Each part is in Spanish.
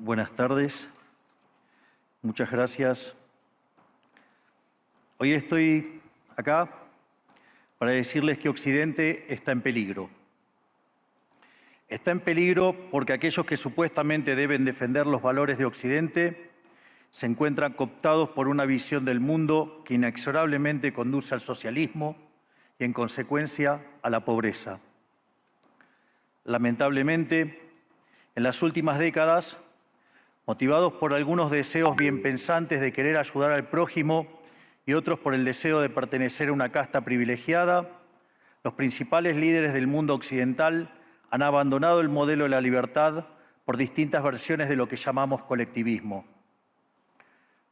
Buenas tardes. Muchas gracias. Hoy estoy acá para decirles que Occidente está en peligro. Está en peligro porque aquellos que supuestamente deben defender los valores de Occidente se encuentran cooptados por una visión del mundo que inexorablemente conduce al socialismo y, en consecuencia, a la pobreza. Lamentablemente, en las últimas décadas, motivados por algunos deseos bien pensantes de querer ayudar al prójimo y otros por el deseo de pertenecer a una casta privilegiada, los principales líderes del mundo occidental han abandonado el modelo de la libertad por distintas versiones de lo que llamamos colectivismo.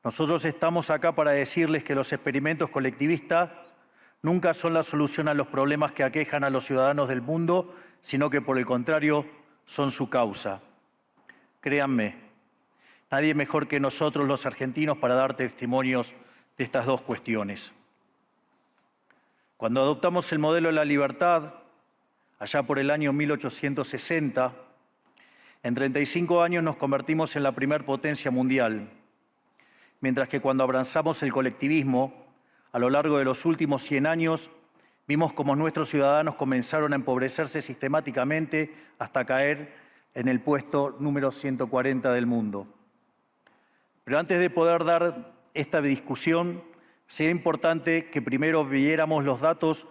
Nosotros estamos acá para decirles que los experimentos colectivistas nunca son la solución a los problemas que aquejan a los ciudadanos del mundo, sino que, por el contrario, son su causa. Créanme, nadie mejor que nosotros los argentinos para dar testimonios de estas dos cuestiones. Cuando adoptamos el modelo de la libertad, allá por el año 1860, en 35 años nos convertimos en la primer potencia mundial, mientras que cuando abrazamos el colectivismo, a lo largo de los últimos 100 años, vimos cómo nuestros ciudadanos comenzaron a empobrecerse sistemáticamente hasta caer en el puesto número 140 del mundo. Pero antes de poder dar esta discusión, sería importante que primero viéramos los datos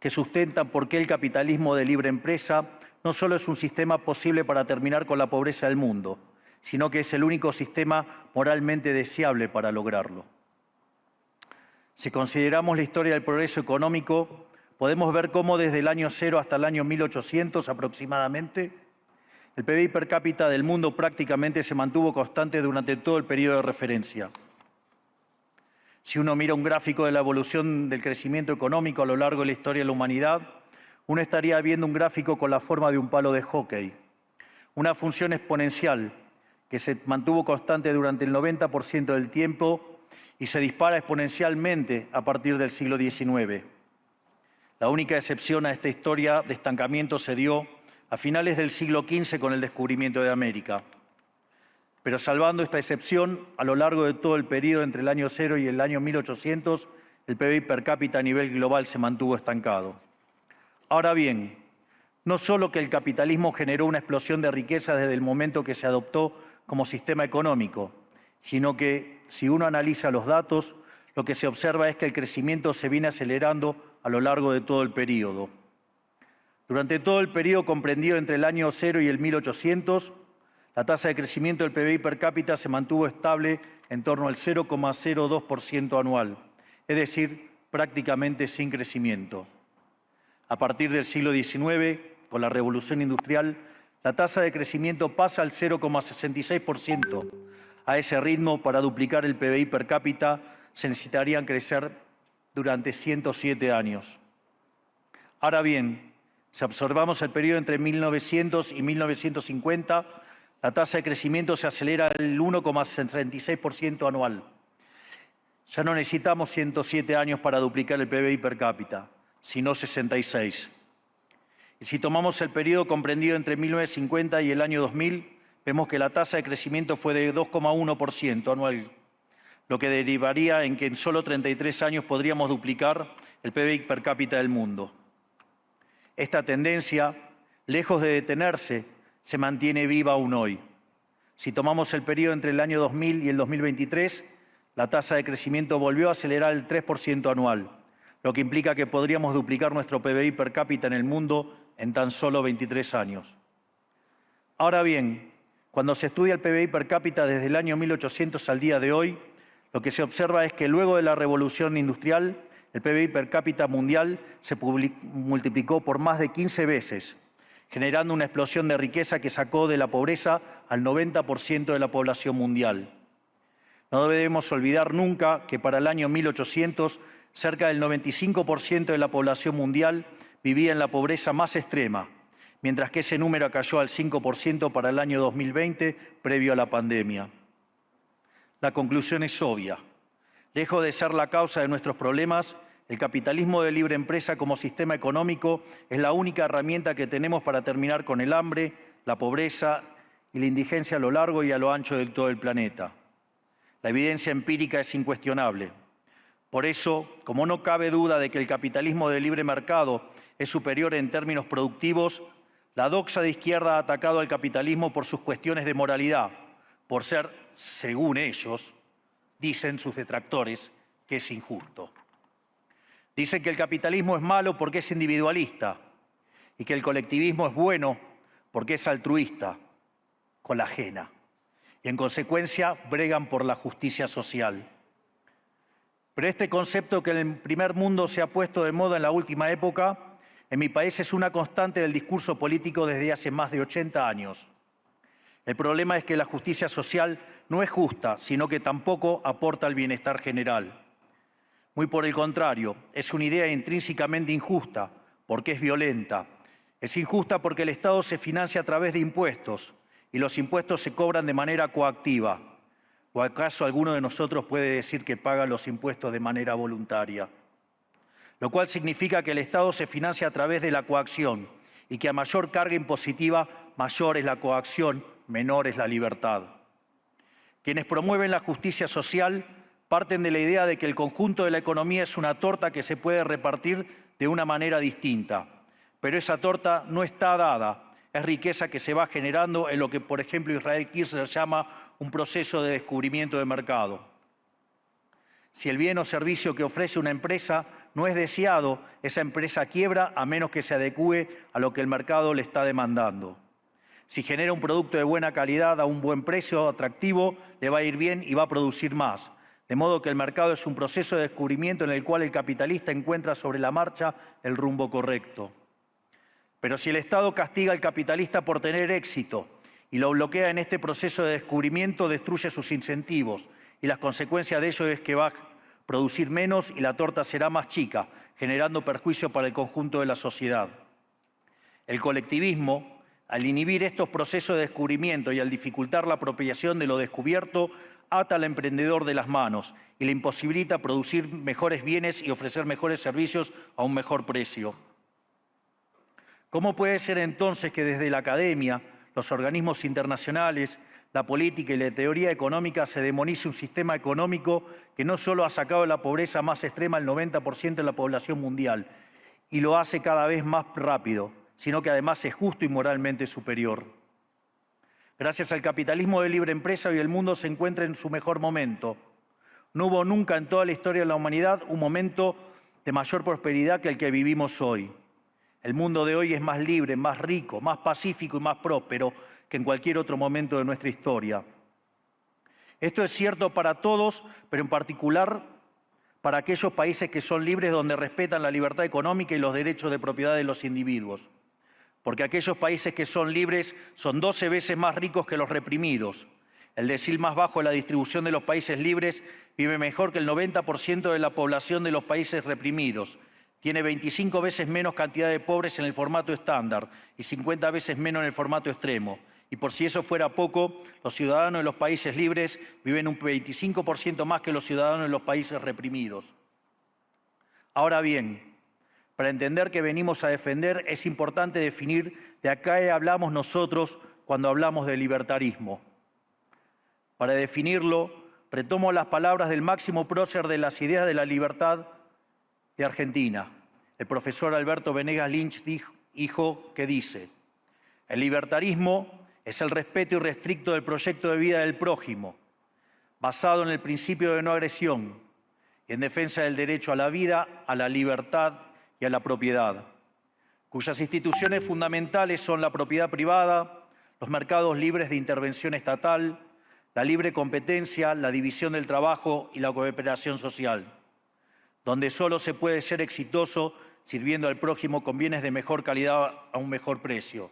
que sustentan por qué el capitalismo de libre empresa no solo es un sistema posible para terminar con la pobreza del mundo, sino que es el único sistema moralmente deseable para lograrlo. Si consideramos la historia del progreso económico, podemos ver cómo desde el año 0 hasta el año 1800 aproximadamente, el PBI per cápita del mundo prácticamente se mantuvo constante durante todo el periodo de referencia. Si uno mira un gráfico de la evolución del crecimiento económico a lo largo de la historia de la humanidad, uno estaría viendo un gráfico con la forma de un palo de hockey, una función exponencial que se mantuvo constante durante el 90% del tiempo y se dispara exponencialmente a partir del siglo XIX. La única excepción a esta historia de estancamiento se dio a finales del siglo XV con el descubrimiento de América. Pero salvando esta excepción, a lo largo de todo el periodo entre el año 0 y el año 1800, el PBI per cápita a nivel global se mantuvo estancado. Ahora bien, no solo que el capitalismo generó una explosión de riqueza desde el momento que se adoptó como sistema económico, sino que, si uno analiza los datos, lo que se observa es que el crecimiento se viene acelerando a lo largo de todo el periodo. Durante todo el periodo comprendido entre el año 0 y el 1800, la tasa de crecimiento del PBI per cápita se mantuvo estable en torno al 0,02% anual, es decir, prácticamente sin crecimiento. A partir del siglo XIX, con la Revolución Industrial, la tasa de crecimiento pasa al 0,66%. A ese ritmo, para duplicar el PBI per cápita, se necesitarían crecer durante 107 años. Ahora bien, si observamos el periodo entre 1900 y 1950, la tasa de crecimiento se acelera al 1,66% anual. Ya no necesitamos 107 años para duplicar el PBI per cápita, sino 66. Y si tomamos el periodo comprendido entre 1950 y el año 2000, vemos que la tasa de crecimiento fue de 2,1% anual, lo que derivaría en que en solo 33 años podríamos duplicar el PBI per cápita del mundo. Esta tendencia, lejos de detenerse, se mantiene viva aún hoy. Si tomamos el periodo entre el año 2000 y el 2023, la tasa de crecimiento volvió a acelerar el 3% anual, lo que implica que podríamos duplicar nuestro PBI per cápita en el mundo en tan solo 23 años. Ahora bien, cuando se estudia el PBI per cápita desde el año 1800 al día de hoy, lo que se observa es que luego de la revolución industrial, el PBI per cápita mundial se multiplicó por más de 15 veces, generando una explosión de riqueza que sacó de la pobreza al 90% de la población mundial. No debemos olvidar nunca que para el año 1800, cerca del 95% de la población mundial vivía en la pobreza más extrema, mientras que ese número cayó al 5% para el año 2020, previo a la pandemia. La conclusión es obvia. Lejos de ser la causa de nuestros problemas, el capitalismo de libre empresa como sistema económico es la única herramienta que tenemos para terminar con el hambre, la pobreza y la indigencia a lo largo y a lo ancho de todo el planeta. La evidencia empírica es incuestionable. Por eso, como no cabe duda de que el capitalismo de libre mercado es superior en términos productivos, la doxa de izquierda ha atacado al capitalismo por sus cuestiones de moralidad, por ser, según ellos, dicen sus detractores, que es injusto. Dicen que el capitalismo es malo porque es individualista y que el colectivismo es bueno porque es altruista, con la ajena. Y en consecuencia bregan por la justicia social. Pero este concepto que en el primer mundo se ha puesto de moda en la última época, en mi país es una constante del discurso político desde hace más de 80 años. El problema es que la justicia social no es justa, sino que tampoco aporta al bienestar general. Muy por el contrario, es una idea intrínsecamente injusta, porque es violenta. Es injusta porque el Estado se financia a través de impuestos y los impuestos se cobran de manera coactiva. ¿O acaso alguno de nosotros puede decir que paga los impuestos de manera voluntaria? Lo cual significa que el Estado se financia a través de la coacción y que a mayor carga impositiva, mayor es la coacción, menor es la libertad. Quienes promueven la justicia social parten de la idea de que el conjunto de la economía es una torta que se puede repartir de una manera distinta. Pero esa torta no está dada, es riqueza que se va generando en lo que, por ejemplo, Israel Kirzler llama un proceso de descubrimiento de mercado. Si el bien o servicio que ofrece una empresa no es deseado, esa empresa quiebra a menos que se adecúe a lo que el mercado le está demandando. Si genera un producto de buena calidad a un buen precio atractivo, le va a ir bien y va a producir más. De modo que el mercado es un proceso de descubrimiento en el cual el capitalista encuentra sobre la marcha el rumbo correcto. Pero si el Estado castiga al capitalista por tener éxito y lo bloquea en este proceso de descubrimiento, destruye sus incentivos y las consecuencias de ello es que va a producir menos y la torta será más chica, generando perjuicio para el conjunto de la sociedad. El colectivismo, al inhibir estos procesos de descubrimiento y al dificultar la apropiación de lo descubierto, ata al emprendedor de las manos y le imposibilita producir mejores bienes y ofrecer mejores servicios a un mejor precio. ¿Cómo puede ser entonces que desde la academia, los organismos internacionales, la política y la teoría económica se demonice un sistema económico que no solo ha sacado de la pobreza más extrema al 90% de la población mundial y lo hace cada vez más rápido, sino que además es justo y moralmente superior? Gracias al capitalismo de libre empresa, hoy el mundo se encuentra en su mejor momento. No hubo nunca en toda la historia de la humanidad un momento de mayor prosperidad que el que vivimos hoy. El mundo de hoy es más libre, más rico, más pacífico y más próspero que en cualquier otro momento de nuestra historia. Esto es cierto para todos, pero en particular para aquellos países que son libres, donde respetan la libertad económica y los derechos de propiedad de los individuos. Porque aquellos países que son libres son 12 veces más ricos que los reprimidos. El decil más bajo de la distribución de los países libres vive mejor que el 90% de la población de los países reprimidos. Tiene 25 veces menos cantidad de pobres en el formato estándar y 50 veces menos en el formato extremo. Y por si eso fuera poco, los ciudadanos de los países libres viven un 25% más que los ciudadanos de los países reprimidos. Ahora bien, para entender qué venimos a defender, es importante definir de a qué hablamos nosotros cuando hablamos de libertarismo. Para definirlo, retomo las palabras del máximo prócer de las ideas de la libertad de Argentina, el profesor Alberto Venegas Lynch, dijo que dice: el libertarismo es el respeto irrestricto del proyecto de vida del prójimo, basado en el principio de no agresión y en defensa del derecho a la vida, a la libertad y a la propiedad, cuyas instituciones fundamentales son la propiedad privada, los mercados libres de intervención estatal, la libre competencia, la división del trabajo y la cooperación social, donde solo se puede ser exitoso sirviendo al prójimo con bienes de mejor calidad a un mejor precio.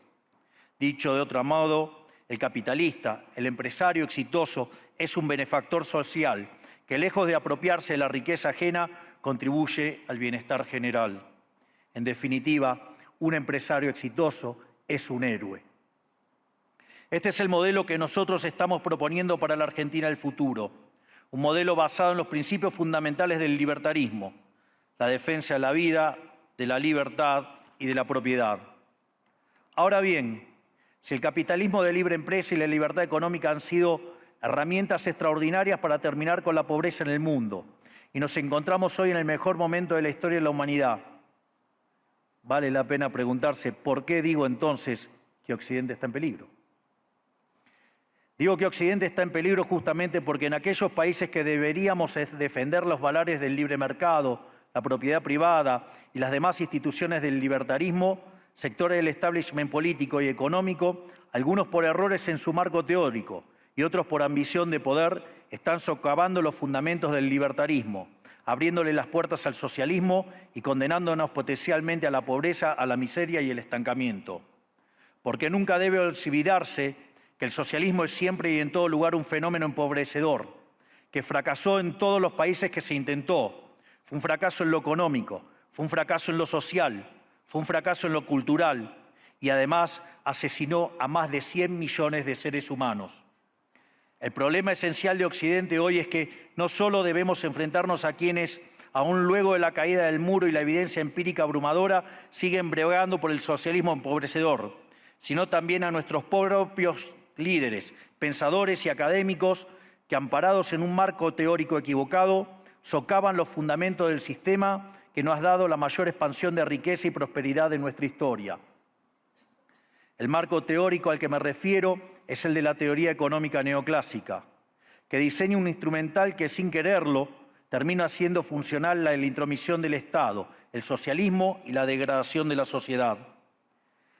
Dicho de otro modo, el capitalista, el empresario exitoso, es un benefactor social que, lejos de apropiarse de la riqueza ajena, contribuye al bienestar general. En definitiva, un empresario exitoso es un héroe. Este es el modelo que nosotros estamos proponiendo para la Argentina del futuro. Un modelo basado en los principios fundamentales del libertarismo, la defensa de la vida, de la libertad y de la propiedad. Ahora bien, Si el capitalismo de libre empresa y la libertad económica han sido herramientas extraordinarias para terminar con la pobreza en el mundo, y nos encontramos hoy en el mejor momento de la historia de la humanidad, vale la pena preguntarse, ¿por qué digo entonces que Occidente está en peligro? Digo que Occidente está en peligro justamente porque en aquellos países que deberíamos defender los valores del libre mercado, la propiedad privada y las demás instituciones del libertarismo, sectores del establishment político y económico, algunos por errores en su marco teórico y otros por ambición de poder, están socavando los fundamentos del libertarismo, abriéndole las puertas al socialismo y condenándonos potencialmente a la pobreza, a la miseria y el estancamiento. Porque nunca debe olvidarse que el socialismo es siempre y en todo lugar un fenómeno empobrecedor, que fracasó en todos los países que se intentó. Fue un fracaso en lo económico, fue un fracaso en lo social, fue un fracaso en lo cultural y además asesinó a más de 100 millones de seres humanos. El problema esencial de Occidente hoy es que no solo debemos enfrentarnos a quienes, aún luego de la caída del muro y la evidencia empírica abrumadora, siguen bregando por el socialismo empobrecedor, sino también a nuestros propios líderes, pensadores y académicos que, amparados en un marco teórico equivocado, socavan los fundamentos del sistema que nos ha dado la mayor expansión de riqueza y prosperidad de nuestra historia. El marco teórico al que me refiero es el de la teoría económica neoclásica, que diseña un instrumental que, sin quererlo, termina haciendo funcional la intromisión del Estado, el socialismo y la degradación de la sociedad.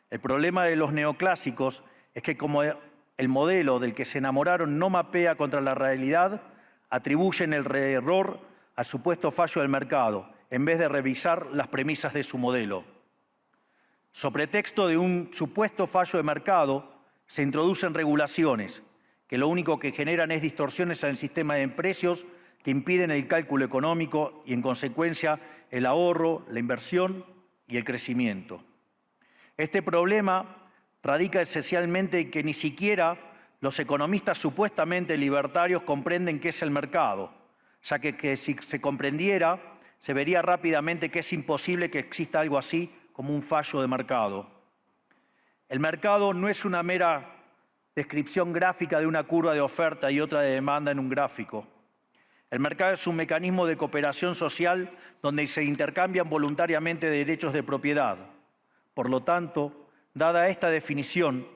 El problema de los neoclásicos es que, como el modelo del que se enamoraron no mapea contra la realidad, atribuyen el error al supuesto fallo del mercado, en vez de revisar las premisas de su modelo. Sobre pretexto de un supuesto fallo de mercado, se introducen regulaciones que lo único que generan es distorsiones en el sistema de precios que impiden el cálculo económico y, en consecuencia, el ahorro, la inversión y el crecimiento. Este problema radica esencialmente en que ni siquiera los economistas supuestamente libertarios comprenden qué es el mercado, ya que si se comprendiera, se vería rápidamente que es imposible que exista algo así como un fallo de mercado. El mercado no es una mera descripción gráfica de una curva de oferta y otra de demanda en un gráfico. El mercado es un mecanismo de cooperación social donde se intercambian voluntariamente derechos de propiedad. Por lo tanto, dada esta definición,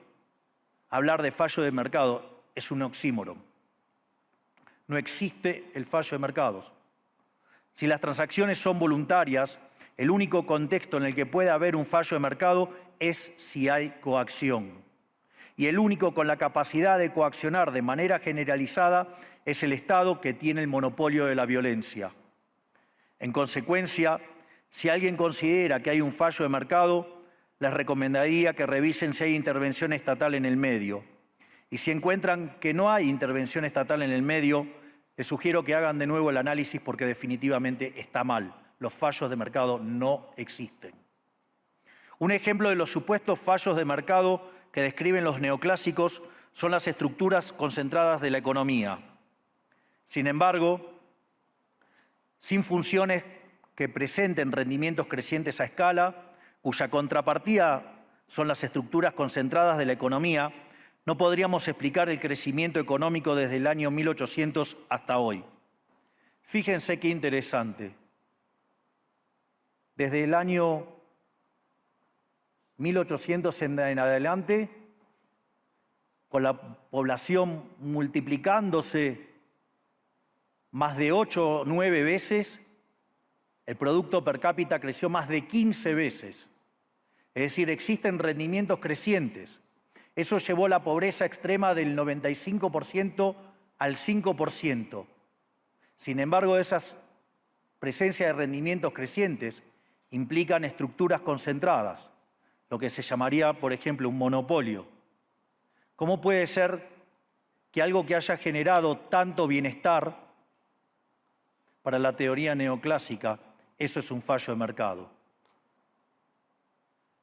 hablar de fallo de mercado es un oxímoron. No existe el fallo de mercados. Si las transacciones son voluntarias, el único contexto en el que puede haber un fallo de mercado es si hay coacción. Y el único con la capacidad de coaccionar de manera generalizada es el Estado, que tiene el monopolio de la violencia. En consecuencia, si alguien considera que hay un fallo de mercado, les recomendaría que revisen si hay intervención estatal en el medio. Y si encuentran que no hay intervención estatal en el medio, les sugiero que hagan de nuevo el análisis porque definitivamente está mal. Los fallos de mercado no existen. Un ejemplo de los supuestos fallos de mercado que describen los neoclásicos son las estructuras concentradas de la economía. Sin embargo, sin funciones que presenten rendimientos crecientes a escala, cuya contrapartida son las estructuras concentradas de la economía, no podríamos explicar el crecimiento económico desde el año 1800 hasta hoy. Fíjense qué interesante. Desde el año 1800 en adelante, con la población multiplicándose más de 8 o 9 veces, el producto per cápita creció más de 15 veces. Es decir, existen rendimientos crecientes. Eso llevó la pobreza extrema del 95% al 5%. Sin embargo, esas presencias de rendimientos crecientes implican estructuras concentradas, lo que se llamaría, por ejemplo, un monopolio. ¿Cómo puede ser que algo que haya generado tanto bienestar para la teoría neoclásica, eso es un fallo de mercado?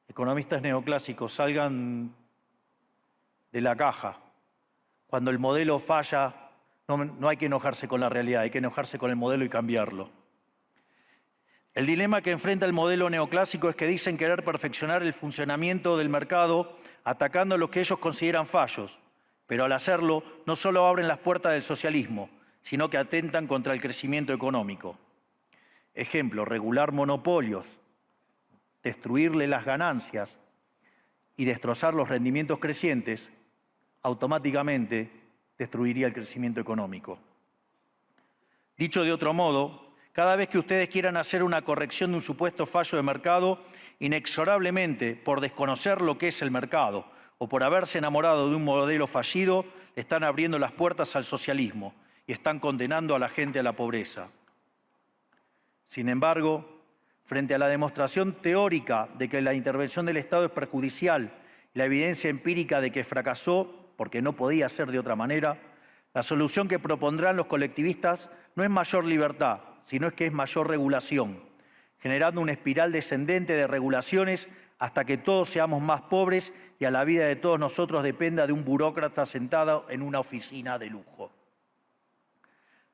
Economistas neoclásicos, salgan de la caja. Cuando el modelo falla, no hay que enojarse con la realidad, hay que enojarse con el modelo y cambiarlo. El dilema que enfrenta el modelo neoclásico es que dicen querer perfeccionar el funcionamiento del mercado atacando lo que ellos consideran fallos, pero al hacerlo no solo abren las puertas del socialismo, sino que atentan contra el crecimiento económico. Ejemplo, regular monopolios, destruirle las ganancias y destrozar los rendimientos crecientes, automáticamente destruiría el crecimiento económico. Dicho de otro modo, cada vez que ustedes quieran hacer una corrección de un supuesto fallo de mercado, inexorablemente, por desconocer lo que es el mercado o por haberse enamorado de un modelo fallido, están abriendo las puertas al socialismo y están condenando a la gente a la pobreza. Sin embargo, frente a la demostración teórica de que la intervención del Estado es perjudicial y la evidencia empírica de que fracasó porque no podía ser de otra manera, la solución que propondrán los colectivistas no es mayor libertad, sino que es mayor regulación, generando una espiral descendente de regulaciones hasta que todos seamos más pobres y a la vida de todos nosotros dependa de un burócrata sentado en una oficina de lujo.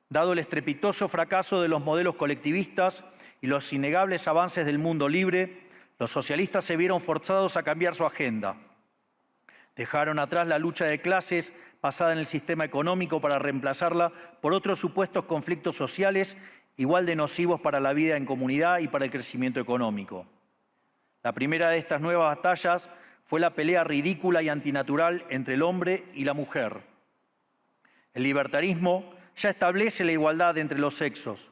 Dado el estrepitoso fracaso de los modelos colectivistas y los innegables avances del mundo libre, los socialistas se vieron forzados a cambiar su agenda. Dejaron atrás la lucha de clases basada en el sistema económico para reemplazarla por otros supuestos conflictos sociales igual de nocivos para la vida en comunidad y para el crecimiento económico. La primera de estas nuevas batallas fue la pelea ridícula y antinatural entre el hombre y la mujer. El libertarismo ya establece la igualdad entre los sexos.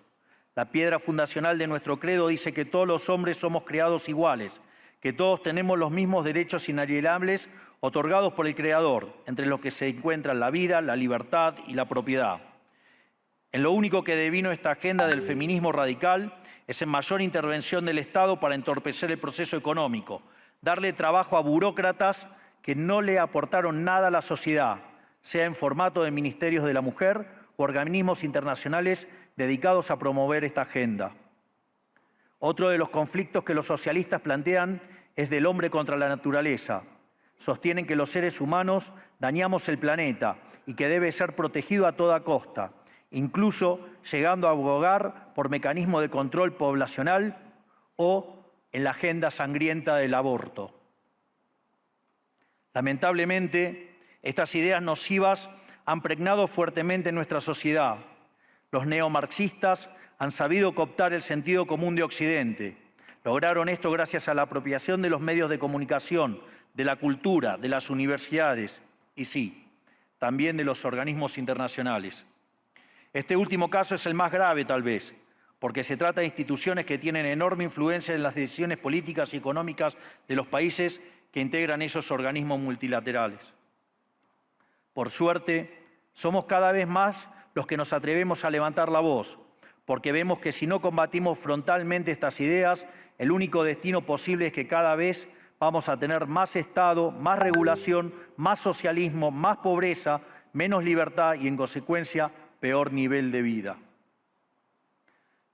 La piedra fundacional de nuestro credo dice que todos los hombres somos creados iguales, que todos tenemos los mismos derechos inalienables otorgados por el Creador, entre los que se encuentran la vida, la libertad y la propiedad. En lo único que devino esta agenda del feminismo radical es en mayor intervención del Estado para entorpecer el proceso económico, darle trabajo a burócratas que no le aportaron nada a la sociedad, sea en formato de ministerios de la mujer o organismos internacionales dedicados a promover esta agenda. Otro de los conflictos que los socialistas plantean es del hombre contra la naturaleza. Sostienen que los seres humanos dañamos el planeta y que debe ser protegido a toda costa, incluso llegando a abogar por mecanismos de control poblacional o en la agenda sangrienta del aborto. Lamentablemente, estas ideas nocivas han pregnado fuertemente en nuestra sociedad. Los neomarxistas han sabido cooptar el sentido común de Occidente. Lograron esto gracias a la apropiación de los medios de comunicación, de la cultura, de las universidades y sí, también de los organismos internacionales. Este último caso es el más grave, tal vez, porque se trata de instituciones que tienen enorme influencia en las decisiones políticas y económicas de los países que integran esos organismos multilaterales. Por suerte, somos cada vez más los que nos atrevemos a levantar la voz, porque vemos que si no combatimos frontalmente estas ideas, el único destino posible es que cada vez vamos a tener más Estado, más regulación, más socialismo, más pobreza, menos libertad y, en consecuencia, peor nivel de vida.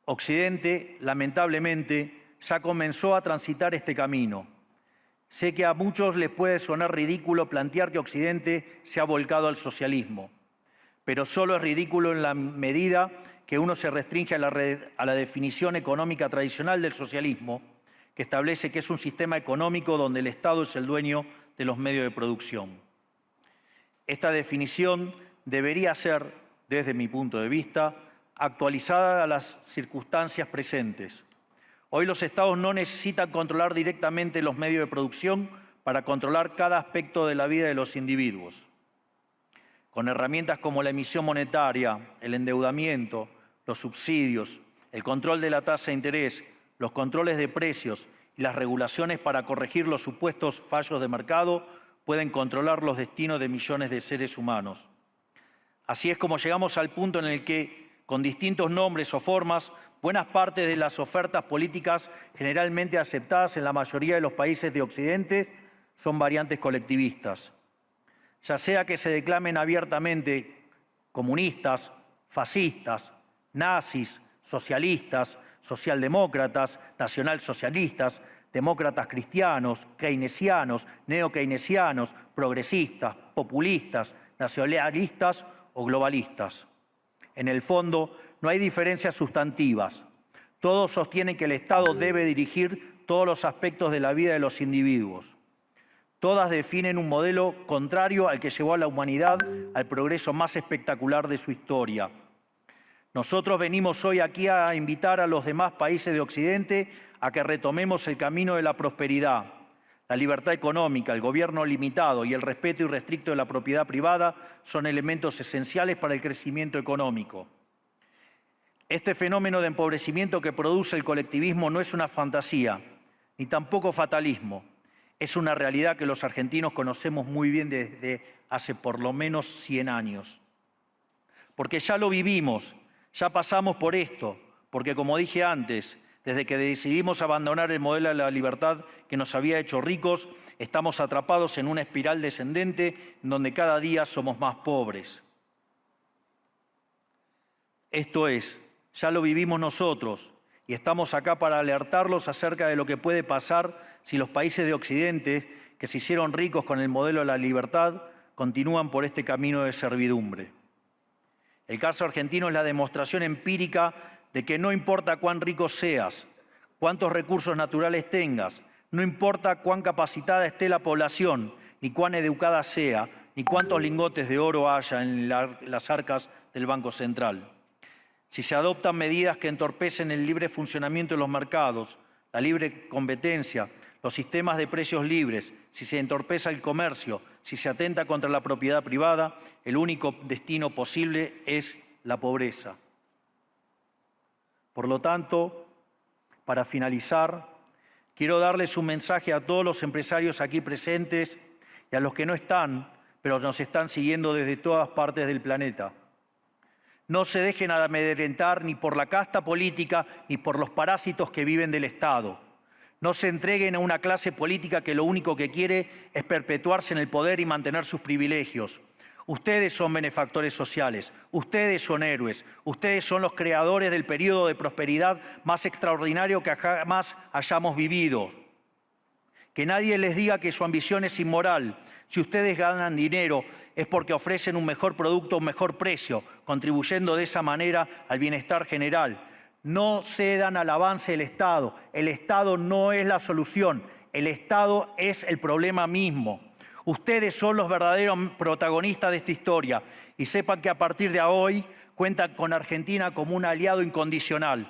Occidente, lamentablemente, ya comenzó a transitar este camino. Sé que a muchos les puede sonar ridículo plantear que Occidente se ha volcado al socialismo, pero solo es ridículo en la medida que uno se restringe a la definición económica tradicional del socialismo, que establece que es un sistema económico donde el Estado es el dueño de los medios de producción. Esta definición debería ser, desde mi punto de vista, actualizada a las circunstancias presentes. Hoy los Estados no necesitan controlar directamente los medios de producción para controlar cada aspecto de la vida de los individuos. Con herramientas como la emisión monetaria, el endeudamiento, los subsidios, el control de la tasa de interés, los controles de precios y las regulaciones para corregir los supuestos fallos de mercado, pueden controlar los destinos de millones de seres humanos. Así es como llegamos al punto en el que, con distintos nombres o formas, buenas partes de las ofertas políticas generalmente aceptadas en la mayoría de los países de Occidente son variantes colectivistas. Ya sea que se declamen abiertamente comunistas, fascistas, nazis, socialistas, socialdemócratas, nacionalsocialistas, demócratas cristianos, keynesianos, neokeynesianos, progresistas, populistas, nacionalistas o globalistas. En el fondo, no hay diferencias sustantivas. Todos sostienen que el Estado debe dirigir todos los aspectos de la vida de los individuos. Todas definen un modelo contrario al que llevó a la humanidad al progreso más espectacular de su historia. Nosotros venimos hoy aquí a invitar a los demás países de Occidente a que retomemos el camino de la prosperidad. La libertad económica, el gobierno limitado y el respeto irrestricto de la propiedad privada son elementos esenciales para el crecimiento económico. Este fenómeno de empobrecimiento que produce el colectivismo no es una fantasía, ni tampoco fatalismo. Es una realidad que los argentinos conocemos muy bien desde hace por lo menos 100 años. Porque ya lo vivimos, ya pasamos por esto, porque como dije antes, desde que decidimos abandonar el modelo de la libertad que nos había hecho ricos, estamos atrapados en una espiral descendente en donde cada día somos más pobres. Esto es, ya lo vivimos nosotros y estamos acá para alertarlos acerca de lo que puede pasar si los países de Occidente, que se hicieron ricos con el modelo de la libertad, continúan por este camino de servidumbre. El caso argentino es la demostración empírica de que no importa cuán rico seas, cuántos recursos naturales tengas, no importa cuán capacitada esté la población, ni cuán educada sea, ni cuántos lingotes de oro haya en las arcas del Banco Central. Si se adoptan medidas que entorpecen el libre funcionamiento de los mercados, la libre competencia, los sistemas de precios libres, si se entorpece el comercio, si se atenta contra la propiedad privada, el único destino posible es la pobreza. Por lo tanto, para finalizar, quiero darles un mensaje a todos los empresarios aquí presentes y a los que no están, pero nos están siguiendo desde todas partes del planeta. No se dejen amedrentar ni por la casta política ni por los parásitos que viven del Estado. No se entreguen a una clase política que lo único que quiere es perpetuarse en el poder y mantener sus privilegios. Ustedes son benefactores sociales, ustedes son héroes, ustedes son los creadores del periodo de prosperidad más extraordinario que jamás hayamos vivido. Que nadie les diga que su ambición es inmoral. Si ustedes ganan dinero es porque ofrecen un mejor producto a un mejor precio, contribuyendo de esa manera al bienestar general. No cedan al avance del Estado. El Estado no es la solución. El Estado es el problema mismo. Ustedes son los verdaderos protagonistas de esta historia y sepan que a partir de hoy cuentan con Argentina como un aliado incondicional.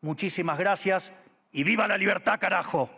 Muchísimas gracias y ¡viva la libertad, carajo!